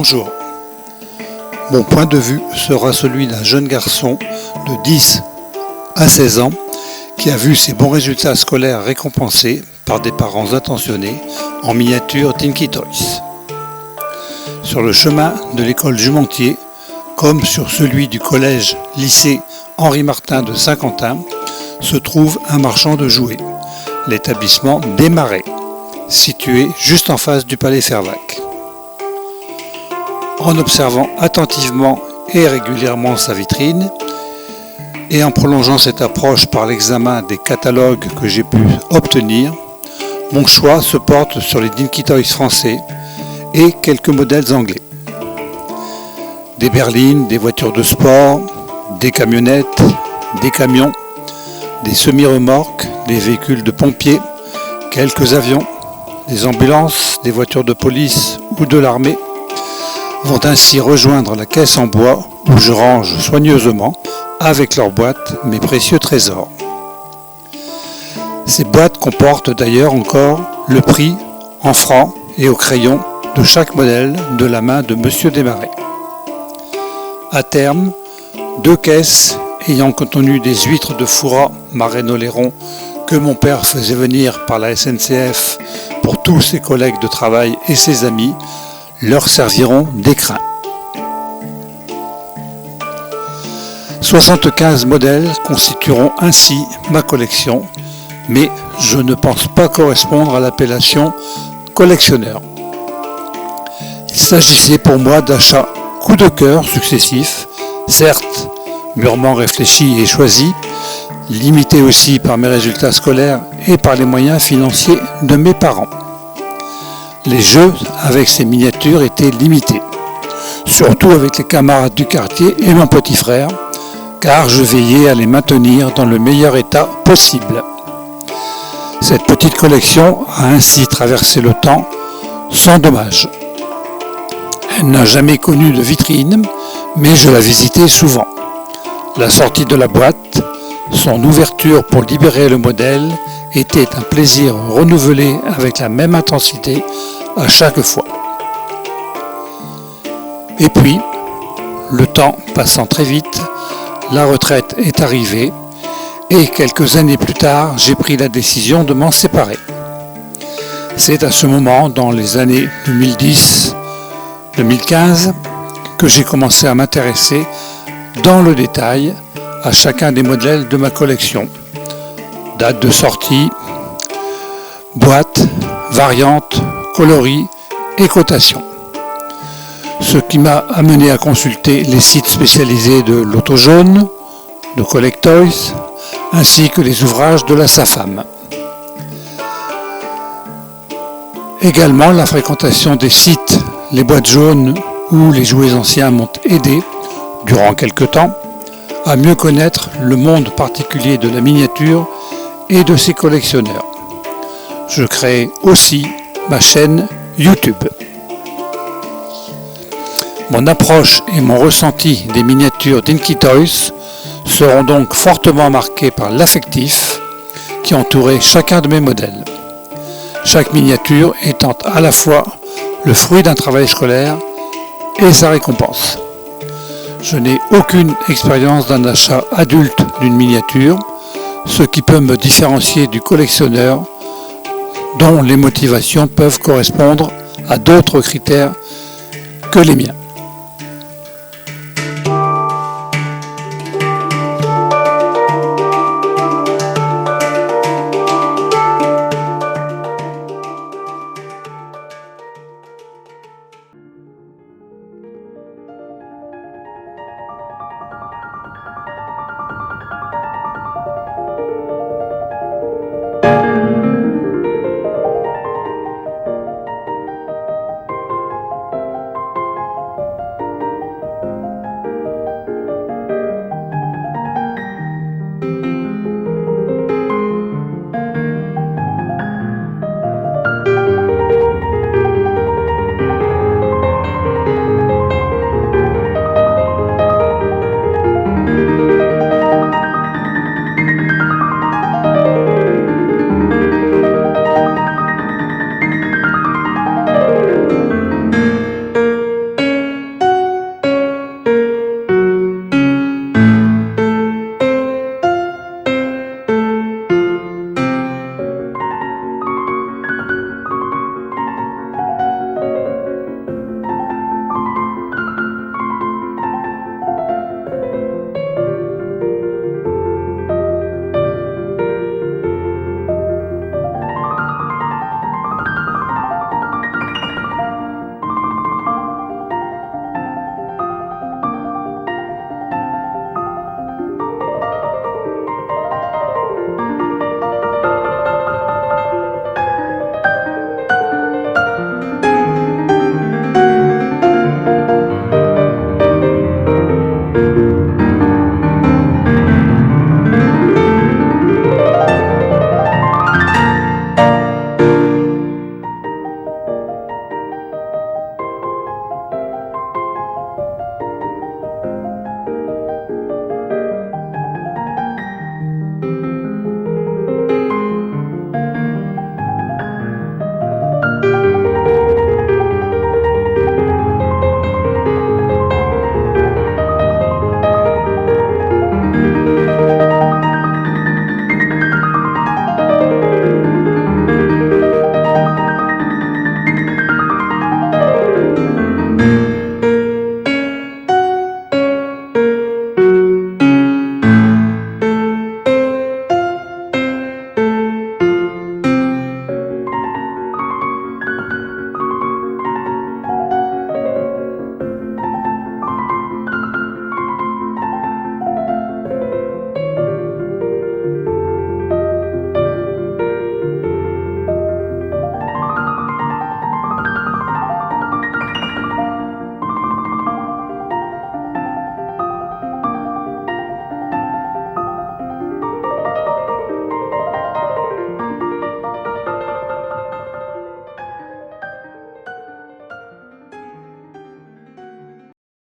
Bonjour. Mon point de vue sera celui d'un jeune garçon de 10 à 16 ans qui a vu ses bons résultats scolaires récompensés par des parents attentionnés en miniature Tinky Toys. Sur le chemin de l'école Jumentier, comme sur celui du collège-lycée Henri Martin de Saint-Quentin, se trouve un marchand de jouets, l'établissement des Marais, situé juste en face du Palais Fervaques. En observant attentivement et régulièrement sa vitrine, et en prolongeant cette approche par l'examen des catalogues que j'ai pu obtenir, mon choix se porte sur les Tinky Toys français et quelques modèles anglais. Des berlines, des voitures de sport, des camionnettes, des camions, des semi-remorques, des véhicules de pompiers, quelques avions, des ambulances, des voitures de police ou de l'armée vont ainsi rejoindre la caisse en bois où je range soigneusement, avec leurs boîtes, mes précieux trésors. Ces boîtes comportent d'ailleurs encore le prix en francs et au crayon de chaque modèle de la main de Monsieur Desmarais. À terme, 2 caisses ayant contenu des huîtres de Fourras Marais-Oléron que mon père faisait venir par la SNCF pour tous ses collègues de travail et ses amis, leur serviront d'écrin. 75 modèles constitueront ainsi ma collection, mais je ne pense pas correspondre à l'appellation collectionneur. Il s'agissait pour moi d'achats coup de cœur successifs, certes mûrement réfléchis et choisis, limités aussi par mes résultats scolaires et par les moyens financiers de mes parents. Les jeux avec ces miniatures étaient limités, surtout avec les camarades du quartier et mon petit frère, car je veillais à les maintenir dans le meilleur état possible. Cette petite collection a ainsi traversé le temps sans dommage. Elle n'a jamais connu de vitrine, mais je la visitais souvent. La sortie de la boîte, son ouverture pour libérer le modèle, était un plaisir renouvelé avec la même intensité à chaque fois. Et puis, le temps passant très vite, la retraite est arrivée et quelques années plus tard, j'ai pris la décision de m'en séparer. C'est à ce moment, dans les années 2010-2015, que j'ai commencé à m'intéresser dans le détail à chacun des modèles de ma collection. Date de sortie, boîte, variante, coloris et cotation. Ce qui m'a amené à consulter les sites spécialisés de l'Auto Jaune, de Collectoys, ainsi que les ouvrages de la SAFAM. Également, la fréquentation des sites, les boîtes jaunes ou les jouets anciens m'ont aidé, durant quelque temps, à mieux connaître le monde particulier de la miniature et de ses collectionneurs. Je crée aussi ma chaîne YouTube. Mon approche et mon ressenti des miniatures Tinky Toys seront donc fortement marqués par l'affectif qui entourait chacun de mes modèles. Chaque miniature étant à la fois le fruit d'un travail scolaire et sa récompense. Je n'ai aucune expérience d'un achat adulte d'une miniature, ce qui peut me différencier du collectionneur dont les motivations peuvent correspondre à d'autres critères que les miens.